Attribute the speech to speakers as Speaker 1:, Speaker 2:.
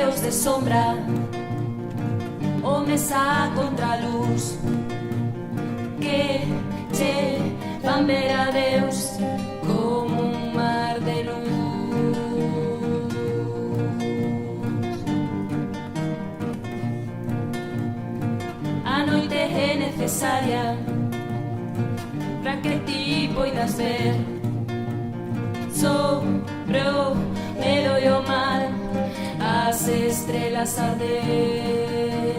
Speaker 1: deus de sombra, o mesa contraluz, que che van ver a Deus como un mar de luz. A noite é necesaria para que ti poidas ver sobre o medo e o mar as estrelas arder.